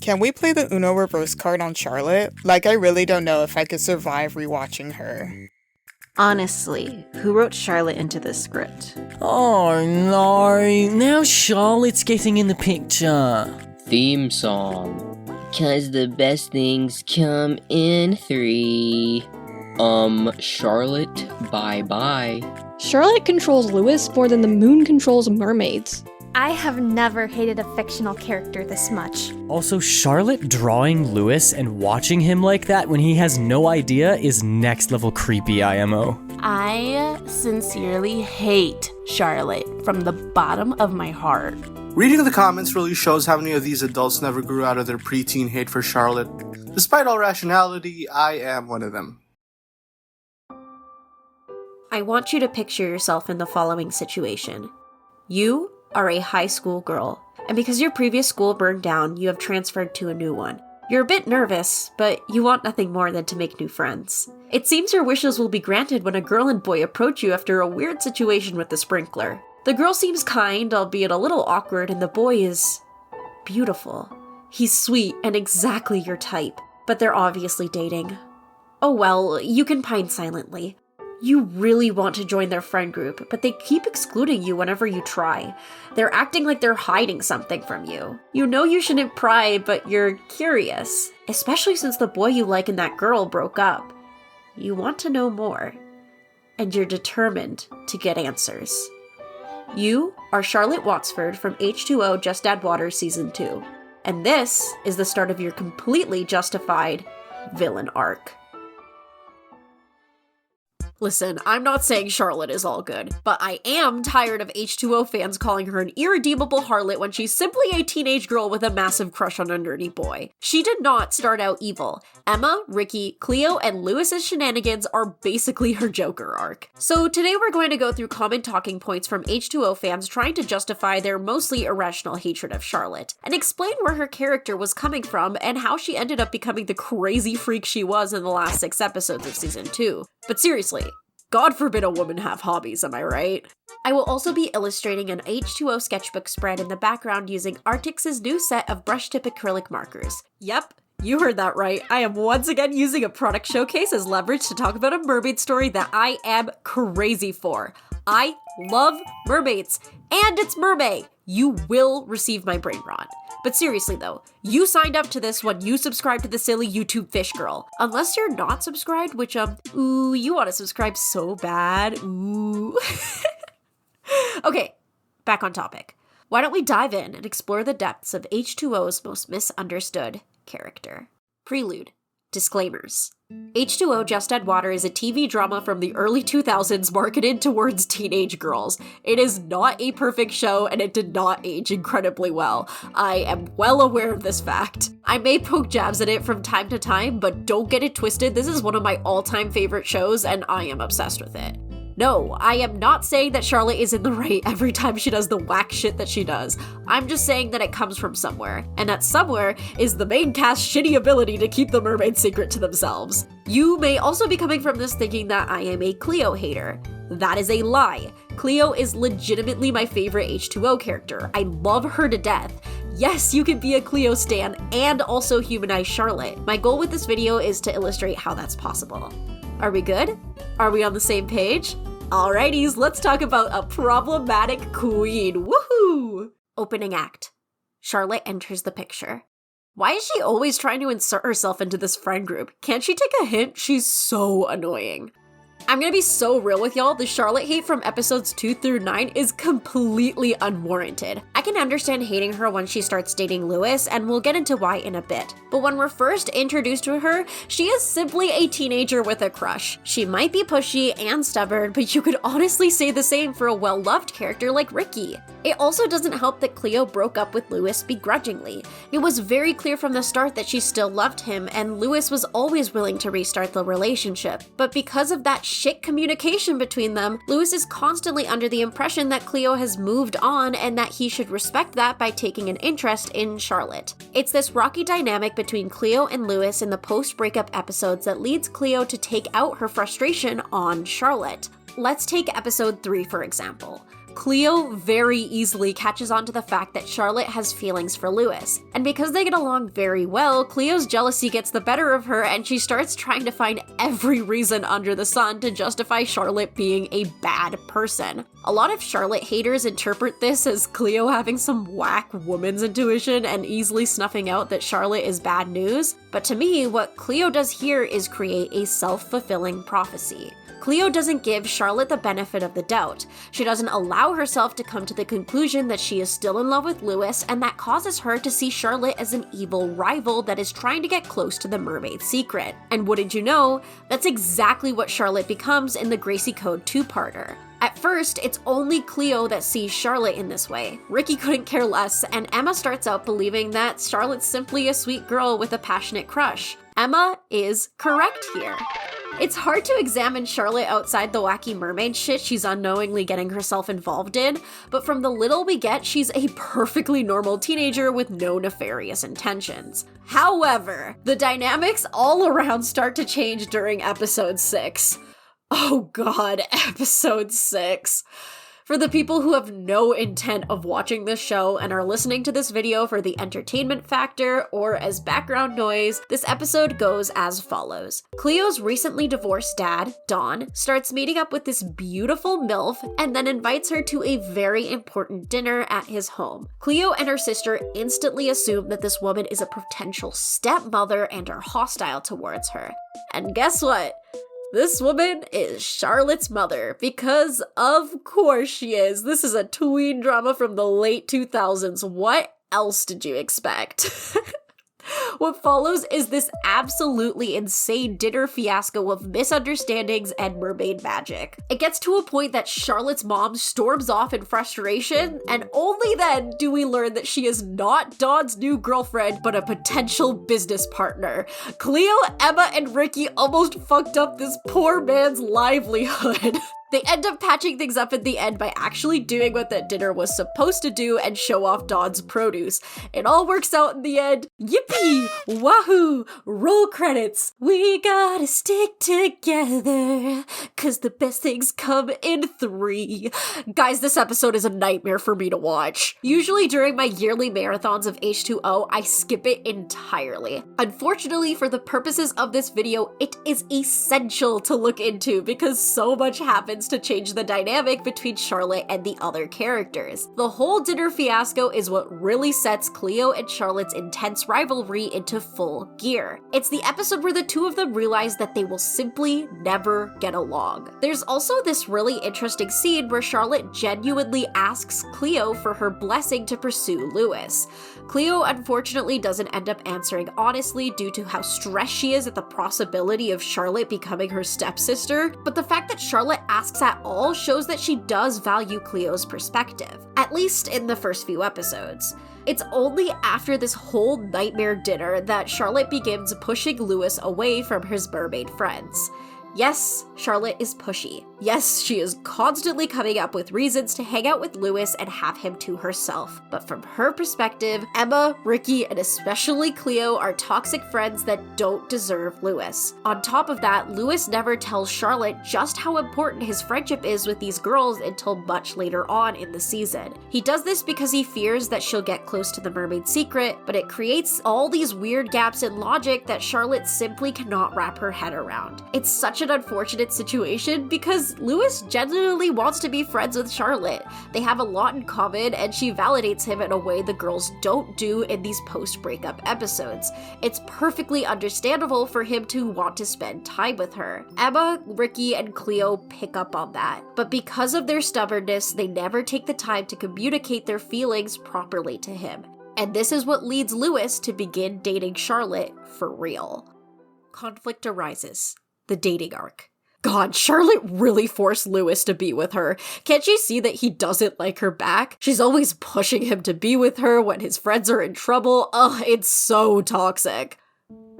Can we play the Uno reverse card on Charlotte? Like, I really don't know if I could survive rewatching her. Honestly, who wrote Charlotte into this script? Oh no, now Charlotte's getting in the picture. Theme song. 'Cause the best things come in 3. Charlotte, bye-bye. Charlotte controls Lewis more than the moon controls mermaids. I have never hated a fictional character this much. Also, Charlotte drawing Lewis and watching him like that when he has no idea is next level creepy IMO. I sincerely hate Charlotte from the bottom of my heart. Reading the comments really shows how many of these adults never grew out of their preteen hate for Charlotte. Despite all rationality, I am one of them. I want you to picture yourself in the following situation. You are a high school girl, and because your previous school burned down, you have transferred to a new one. You're a bit nervous, but you want nothing more than to make new friends. It seems your wishes will be granted when a girl and boy approach you after a weird situation with the sprinkler. The girl seems kind, albeit a little awkward, and the boy is beautiful. He's sweet and exactly your type, but they're obviously dating. Oh well, you can pine silently. You really want to join their friend group, but they keep excluding you whenever you try. They're acting like they're hiding something from you. You know you shouldn't pry, but you're curious, especially since the boy you like and that girl broke up. You want to know more, and you're determined to get answers. You are Charlotte Watsford from H2O Just Add Water Season 2, and this is the start of your completely justified villain arc. Listen, I'm not saying Charlotte is all good, but I am tired of H2O fans calling her an irredeemable harlot when she's simply a teenage girl with a massive crush on a nerdy boy. She did not start out evil. Emma, Ricky, Cleo, and Lewis's shenanigans are basically her Joker arc. So today we're going to go through common talking points from H2O fans trying to justify their mostly irrational hatred of Charlotte, and explain where her character was coming from and how she ended up becoming the crazy freak she was in the last 6 episodes of Season 2. But seriously, God forbid a woman have hobbies, am I right? I will also be illustrating an H2O sketchbook spread in the background using ARRTX's new set of brush tip acrylic markers. Yep, you heard that right. I am once again using a product showcase as leverage to talk about a mermaid story that I am crazy for. I love mermaids, and it's Mermay. You will receive my brain rot. But seriously though, you signed up to this when you subscribed to the silly YouTube fish girl. Unless you're not subscribed, which ooh, you want to subscribe so bad, ooh. Okay, back on topic. Why don't we dive in and explore the depths of H2O's most misunderstood character? Prelude. Disclaimers. H2O Just Add Water is a TV drama from the early 2000s marketed towards teenage girls. It is not a perfect show, and it did not age incredibly well. I am well aware of this fact. I may poke jabs at it from time to time, but don't get it twisted, this is one of my all-time favorite shows, and I am obsessed with it. No, I am not saying that Charlotte is in the right every time she does the whack shit that she does. I'm just saying that it comes from somewhere, and that somewhere is the main cast's shitty ability to keep the mermaid secret to themselves. You may also be coming from this thinking that I am a Cleo hater. That is a lie. Cleo is legitimately my favorite H2O character. I love her to death. Yes, you can be a Cleo stan and also humanize Charlotte. My goal with this video is to illustrate how that's possible. Are we good? Are we on the same page? Alrighties, let's talk about a problematic queen. Woohoo! Opening act. Charlotte enters the picture. Why is she always trying to insert herself into this friend group? Can't she take a hint? She's so annoying. I'm gonna be so real with y'all, the Charlotte hate from episodes 2 through 9 is completely unwarranted. I can understand hating her when she starts dating Lewis, and we'll get into why in a bit. But when we're first introduced to her, she is simply a teenager with a crush. She might be pushy and stubborn, but you could honestly say the same for a well-loved character like Ricky. It also doesn't help that Cleo broke up with Lewis begrudgingly. It was very clear from the start that she still loved him, and Lewis was always willing to restart the relationship. But because of that shit communication between them, Lewis is constantly under the impression that Cleo has moved on and that he should respect that by taking an interest in Charlotte. It's this rocky dynamic between Cleo and Lewis in the post-breakup episodes that leads Cleo to take out her frustration on Charlotte. Let's take episode 3 for example. Cleo very easily catches on to the fact that Charlotte has feelings for Lewis. And because they get along very well, Cleo's jealousy gets the better of her and she starts trying to find every reason under the sun to justify Charlotte being a bad person. A lot of Charlotte haters interpret this as Cleo having some whack woman's intuition and easily snuffing out that Charlotte is bad news. But to me, what Cleo does here is create a self-fulfilling prophecy. Cleo doesn't give Charlotte the benefit of the doubt. She doesn't allow herself to come to the conclusion that she is still in love with Lewis, and that causes her to see Charlotte as an evil rival that is trying to get close to the mermaid's secret. And wouldn't you know, that's exactly what Charlotte becomes in the Gracie Code 2-parter. At first, it's only Cleo that sees Charlotte in this way. Ricky couldn't care less, and Emma starts out believing that Charlotte's simply a sweet girl with a passionate crush. Emma is correct here. It's hard to examine Charlotte outside the wacky mermaid shit she's unknowingly getting herself involved in, but from the little we get, she's a perfectly normal teenager with no nefarious intentions. However, the dynamics all around start to change during episode 6. Oh god, episode 6. For the people who have no intent of watching this show and are listening to this video for the entertainment factor or as background noise, this episode goes as follows. Cleo's recently divorced dad, Don, starts meeting up with this beautiful MILF and then invites her to a very important dinner at his home. Cleo and her sister instantly assume that this woman is a potential stepmother and are hostile towards her. And guess what? This woman is Charlotte's mother, because of course she is. This is a tween drama from the late 2000s. What else did you expect? What follows is this absolutely insane dinner fiasco of misunderstandings and mermaid magic. It gets to a point that Charlotte's mom storms off in frustration, and only then do we learn that she is not Don's new girlfriend, but a potential business partner. Cleo, Emma, and Ricky almost fucked up this poor man's livelihood. They end up patching things up at the end by actually doing what that dinner was supposed to do and show off Don's produce. It all works out in the end. Yippee! Wahoo! Roll credits! We gotta stick together, 'cause the best things come in 3. Guys, this episode is a nightmare for me to watch. Usually during my yearly marathons of H2O, I skip it entirely. Unfortunately, for the purposes of this video, it is essential to look into because so much happens to change the dynamic between Charlotte and the other characters. The whole dinner fiasco is what really sets Cleo and Charlotte's intense rivalry into full gear. It's the episode where the two of them realize that they will simply never get along. There's also this really interesting scene where Charlotte genuinely asks Cleo for her blessing to pursue Lewis. Cleo unfortunately doesn't end up answering honestly due to how stressed she is at the possibility of Charlotte becoming her stepsister, but the fact that Charlotte asks at all shows that she does value Cleo's perspective, at least in the first few episodes. It's only after this whole nightmare dinner that Charlotte begins pushing Lewis away from his mermaid friends. Yes, Charlotte is pushy. Yes, she is constantly coming up with reasons to hang out with Lewis and have him to herself. But from her perspective, Emma, Ricky, and especially Cleo are toxic friends that don't deserve Lewis. On top of that, Lewis never tells Charlotte just how important his friendship is with these girls until much later on in the season. He does this because he fears that she'll get close to the mermaid's secret, but it creates all these weird gaps in logic that Charlotte simply cannot wrap her head around. It's such an unfortunate situation because Lewis genuinely wants to be friends with Charlotte. They have a lot in common and she validates him in a way the girls don't do in these post-breakup episodes. It's perfectly understandable for him to want to spend time with her. Emma, Ricky, and Cleo pick up on that, but because of their stubbornness, they never take the time to communicate their feelings properly to him. And this is what leads Lewis to begin dating Charlotte for real. Conflict arises. The dating arc. God, Charlotte really forced Lewis to be with her. Can't she see that he doesn't like her back? She's always pushing him to be with her when his friends are in trouble. Ugh, it's so toxic.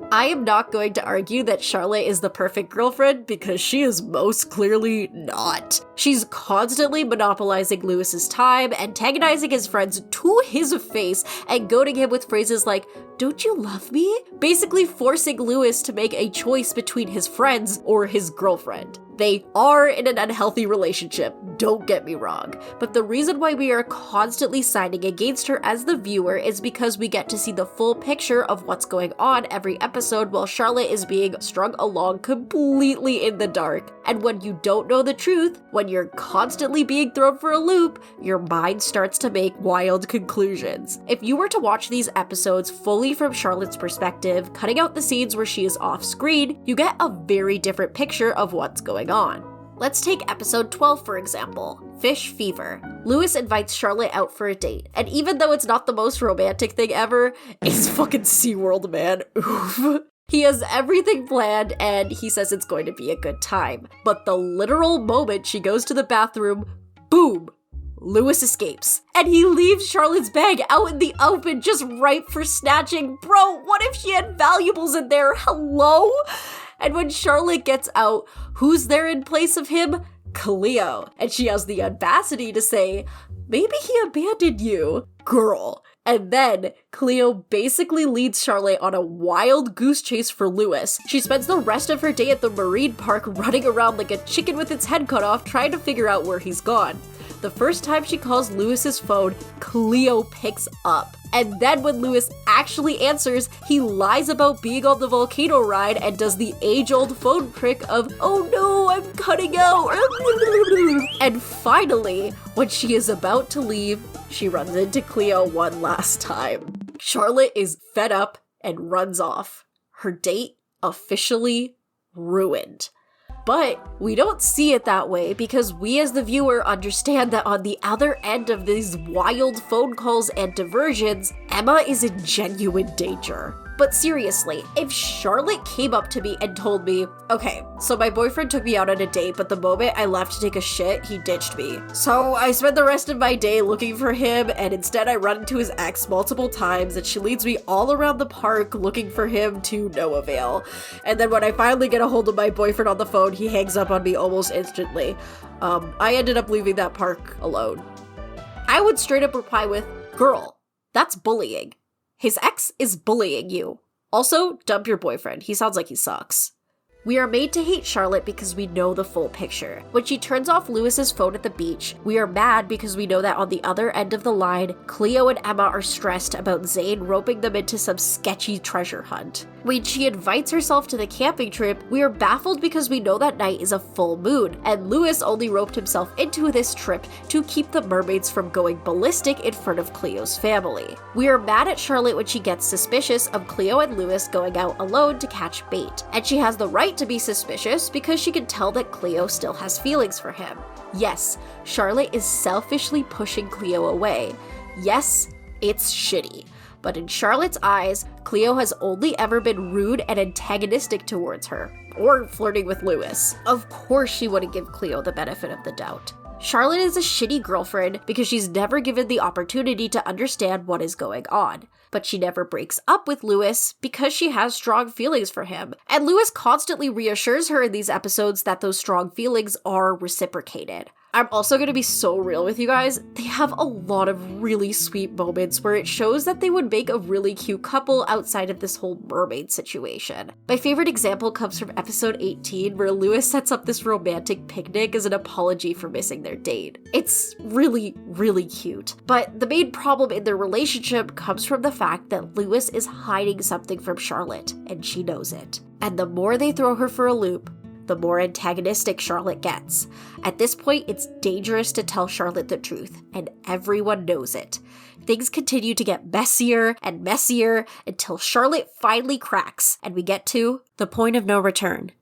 I am not going to argue that Charlotte is the perfect girlfriend because she is most clearly not. She's constantly monopolizing Lewis's time, antagonizing his friends to his face, and goading him with phrases like, "Don't you love me?" Basically forcing Lewis to make a choice between his friends or his girlfriend. They are in an unhealthy relationship, don't get me wrong, but the reason why we are constantly siding against her as the viewer is because we get to see the full picture of what's going on every episode while Charlotte is being strung along completely in the dark. And when you don't know the truth, when you're constantly being thrown for a loop, your mind starts to make wild conclusions. If you were to watch these episodes fully from Charlotte's perspective, cutting out the scenes where she is off screen, you get a very different picture of what's going on. Let's take episode 12 for example, Fish Fever. Lewis invites Charlotte out for a date, and even though it's not the most romantic thing ever, it's fucking SeaWorld, man. Oof. He has everything planned and he says it's going to be a good time. But the literal moment she goes to the bathroom, boom, Lewis escapes. And he leaves Charlotte's bag out in the open just ripe for snatching. Bro, what if she had valuables in there? Hello? And when Charlotte gets out, who's there in place of him? Cleo. And she has the audacity to say, maybe he abandoned you, girl. And then, Cleo basically leads Charlotte on a wild goose chase for Lewis. She spends the rest of her day at the marine park running around like a chicken with its head cut off trying to figure out where he's gone. The first time she calls Lewis's phone, Cleo picks up. And then when Lewis actually answers, he lies about being on the volcano ride and does the age-old phone trick of, oh no, I'm cutting out. And finally, when she is about to leave, she runs into Cleo one last time. Charlotte is fed up and runs off. Her date officially ruined. But we don't see it that way because we as the viewer understand that on the other end of these wild phone calls and diversions, Emma is in genuine danger. But seriously, if Charlotte came up to me and told me, okay, so my boyfriend took me out on a date, but the moment I left to take a shit, he ditched me. So I spent the rest of my day looking for him, and instead I run into his ex multiple times, and she leads me all around the park looking for him to no avail. And then when I finally get a hold of my boyfriend on the phone, he hangs up on me almost instantly. I ended up leaving that park alone. I would straight up reply with, girl, that's bullying. His ex is bullying you. Also, dump your boyfriend. He sounds like he sucks. We are made to hate Charlotte because we know the full picture. When she turns off Lewis's phone at the beach, we are mad because we know that on the other end of the line, Cleo and Emma are stressed about Zane roping them into some sketchy treasure hunt. When she invites herself to the camping trip, we are baffled because we know that night is a full moon, and Lewis only roped himself into this trip to keep the mermaids from going ballistic in front of Cleo's family. We are mad at Charlotte when she gets suspicious of Cleo and Lewis going out alone to catch bait, and she has the right to be suspicious because she can tell that Cleo still has feelings for him. Yes, Charlotte is selfishly pushing Cleo away. Yes, it's shitty. But in Charlotte's eyes, Cleo has only ever been rude and antagonistic towards her, or flirting with Lewis. Of course she wouldn't give Cleo the benefit of the doubt. Charlotte is a shitty girlfriend because she's never given the opportunity to understand what is going on. But she never breaks up with Lewis because she has strong feelings for him. And Lewis constantly reassures her in these episodes that those strong feelings are reciprocated. I'm also going to be so real with you guys. They have a lot of really sweet moments where it shows that they would make a really cute couple outside of this whole mermaid situation. My favorite example comes from episode 18, where Lewis sets up this romantic picnic as an apology for missing their date. It's really, really cute. But the main problem in their relationship comes from the fact that Lewis is hiding something from Charlotte, and she knows it. And the more they throw her for a loop, the more antagonistic Charlotte gets. At this point, it's dangerous to tell Charlotte the truth, and everyone knows it. Things continue to get messier and messier until Charlotte finally cracks, and we get to the point of no return,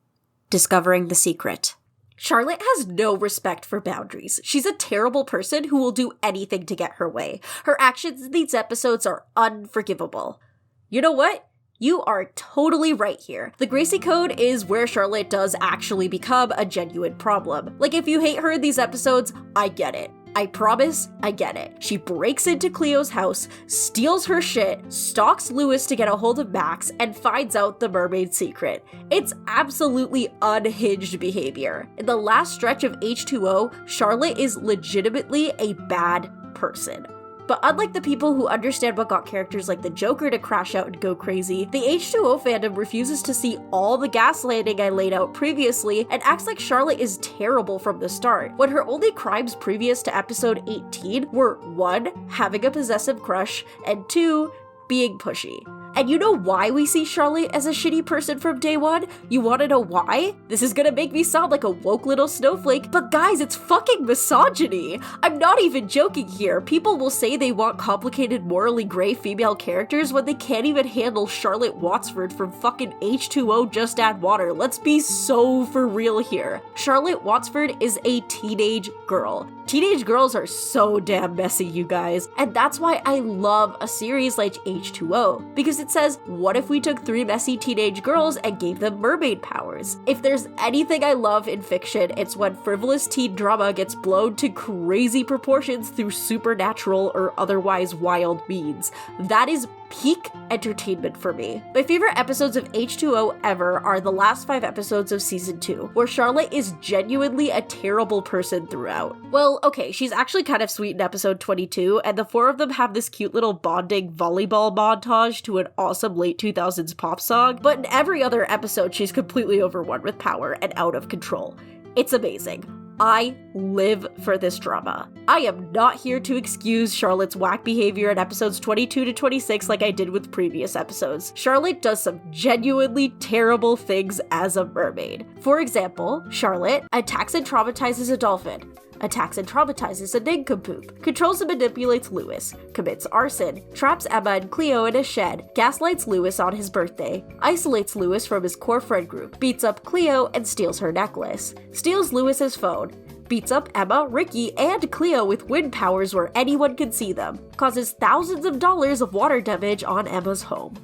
discovering the secret. Charlotte has no respect for boundaries. She's a terrible person who will do anything to get her way. Her actions in these episodes are unforgivable. You know what? You are totally right here. The Gracie Code is where Charlotte does actually become a genuine problem. Like, if you hate her in these episodes, I get it. I promise, I get it. She breaks into Cleo's house, steals her shit, stalks Lewis to get a hold of Max, and finds out the mermaid secret. It's absolutely unhinged behavior. In the last stretch of H2O, Charlotte is legitimately a bad person. But unlike the people who understand what got characters like the Joker to crash out and go crazy, the H2O fandom refuses to see all the gaslighting I laid out previously and acts like Charlotte is terrible from the start, when her only crimes previous to episode 18 were 1. Having a possessive crush, and 2. Being pushy. And you know why we see Charlotte as a shitty person from day one? You wanna know why? This is gonna make me sound like a woke little snowflake, but guys, it's fucking misogyny! I'm not even joking here. People will say they want complicated, morally gray female characters when they can't even handle Charlotte Watsford from fucking H2O Just Add Water. Let's be so for real here. Charlotte Watsford is a teenage girl. Teenage girls are so damn messy, you guys. And that's why I love a series like H2O, because it says, what if we took 3 messy teenage girls and gave them mermaid powers? If there's anything I love in fiction, it's when frivolous teen drama gets blown to crazy proportions through supernatural or otherwise wild means. That is peak entertainment for me. My favorite episodes of H2O ever are the last 5 episodes of season 2, where Charlotte is genuinely a terrible person throughout. Well, okay, she's actually kind of sweet in episode 22, and the 4 of them have this cute little bonding volleyball montage to an awesome late 2000s pop song, but in every other episode she's completely overrun with power and out of control. It's amazing. I live for this drama. I am not here to excuse Charlotte's whack behavior in episodes 22 to 26 like I did with previous episodes. Charlotte does some genuinely terrible things as a mermaid. For example, Charlotte attacks and traumatizes a dolphin, attacks and traumatizes a nincompoop, controls and manipulates Lewis, commits arson, traps Emma and Cleo in a shed, gaslights Lewis on his birthday, isolates Lewis from his core friend group, beats up Cleo and steals her necklace, steals Lewis's phone, beats up Emma, Ricky, and Cleo with wind powers where anyone can see them, causes thousands of dollars of water damage on Emma's home.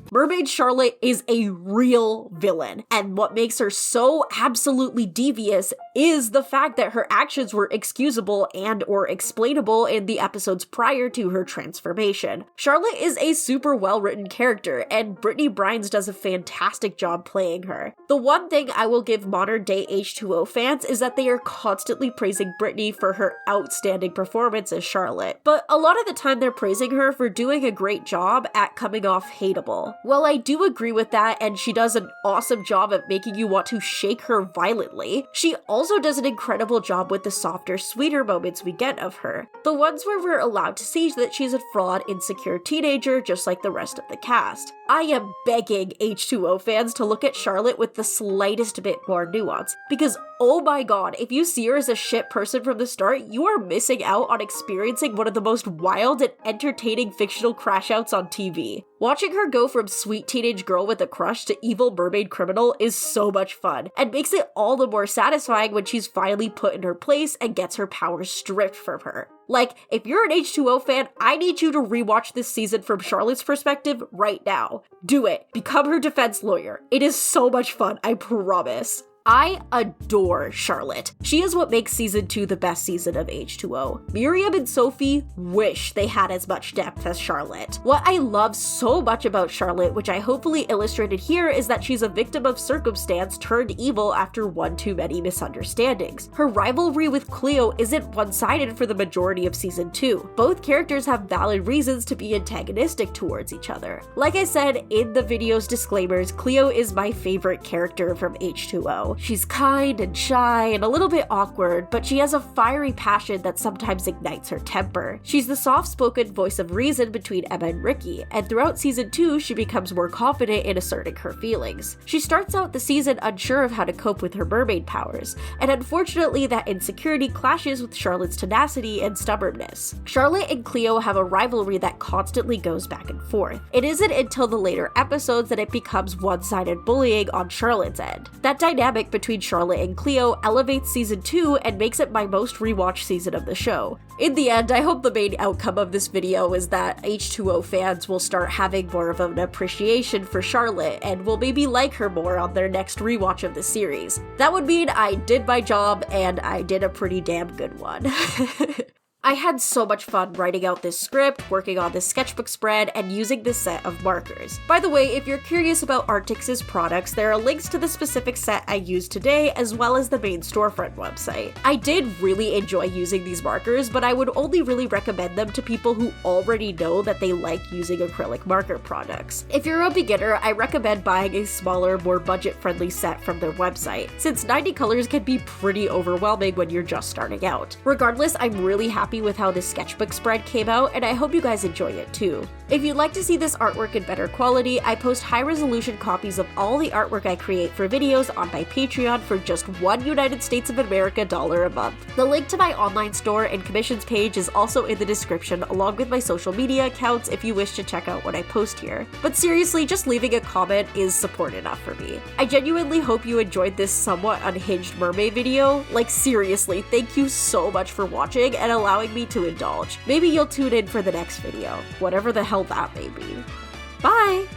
Mermaid Charlotte is a real villain, and what makes her so absolutely devious is the fact that her actions were excusable and or explainable in the episodes prior to her transformation. Charlotte is a super well-written character, and Brittany Brines does a fantastic job playing her. The one thing I will give modern-day H2O fans is that they are constantly praising Brittany for her outstanding performance as Charlotte, but a lot of the time they're praising her for doing a great job at coming off hateable. Well, I do agree with that, and she does an awesome job at making you want to shake her violently. She also does an incredible job with the softer, sweeter moments we get of her. The ones where we're allowed to see that she's a flawed, insecure teenager just like the rest of the cast. I am begging H2O fans to look at Charlotte with the slightest bit more nuance, because oh my god, if you see her as a shit person from the start, you are missing out on experiencing one of the most wild and entertaining fictional crash-outs on TV. Watching her go from sweet teenage girl with a crush to evil mermaid criminal is so much fun, and makes it all the more satisfying when she's finally put in her place and gets her powers stripped from her. Like, if you're an H2O fan, I need you to rewatch this season from Charlotte's perspective right now. Do it. Become her defense lawyer. It is so much fun, I promise. I adore Charlotte. She is what makes season 2 the best season of H2O. Miriam and Sophie wish they had as much depth as Charlotte. What I love so much about Charlotte, which I hopefully illustrated here, is that she's a victim of circumstance turned evil after one too many misunderstandings. Her rivalry with Cleo isn't one-sided for the majority of season 2. Both characters have valid reasons to be antagonistic towards each other. Like I said in the video's disclaimers, Cleo is my favorite character from H2O. She's kind and shy and a little bit awkward, but she has a fiery passion that sometimes ignites her temper. She's the soft-spoken voice of reason between Emma and Ricky, and throughout season 2, she becomes more confident in asserting her feelings. She starts out the season unsure of how to cope with her mermaid powers, and unfortunately that insecurity clashes with Charlotte's tenacity and stubbornness. Charlotte and Cleo have a rivalry that constantly goes back and forth. It isn't until the later episodes that it becomes one-sided bullying on Charlotte's end. That dynamic between Charlotte and Cleo elevates season 2 and makes it my most rewatched season of the show. In the end, I hope the main outcome of this video is that H2O fans will start having more of an appreciation for Charlotte and will maybe like her more on their next rewatch of the series. That would mean I did my job and I did a pretty damn good one. I had so much fun writing out this script, working on this sketchbook spread, and using this set of markers. By the way, if you're curious about ARRTX's products, there are links to the specific set I used today, as well as the main storefront website. I did really enjoy using these markers, but I would only really recommend them to people who already know that they like using acrylic marker products. If you're a beginner, I recommend buying a smaller, more budget-friendly set from their website, since 90 colors can be pretty overwhelming when you're just starting out. Regardless, I'm really happy with how this sketchbook spread came out, and I hope you guys enjoy it too. If you'd like to see this artwork in better quality, I post high-resolution copies of all the artwork I create for videos on my Patreon for just $1 United States of America a month. The link to my online store and commissions page is also in the description, along with my social media accounts if you wish to check out what I post here. But seriously, just leaving a comment is support enough for me. I genuinely hope you enjoyed this somewhat unhinged mermaid video. Like, seriously, thank you so much for watching and allowing me to indulge. Maybe you'll tune in for the next video, whatever the hell that may be. Bye!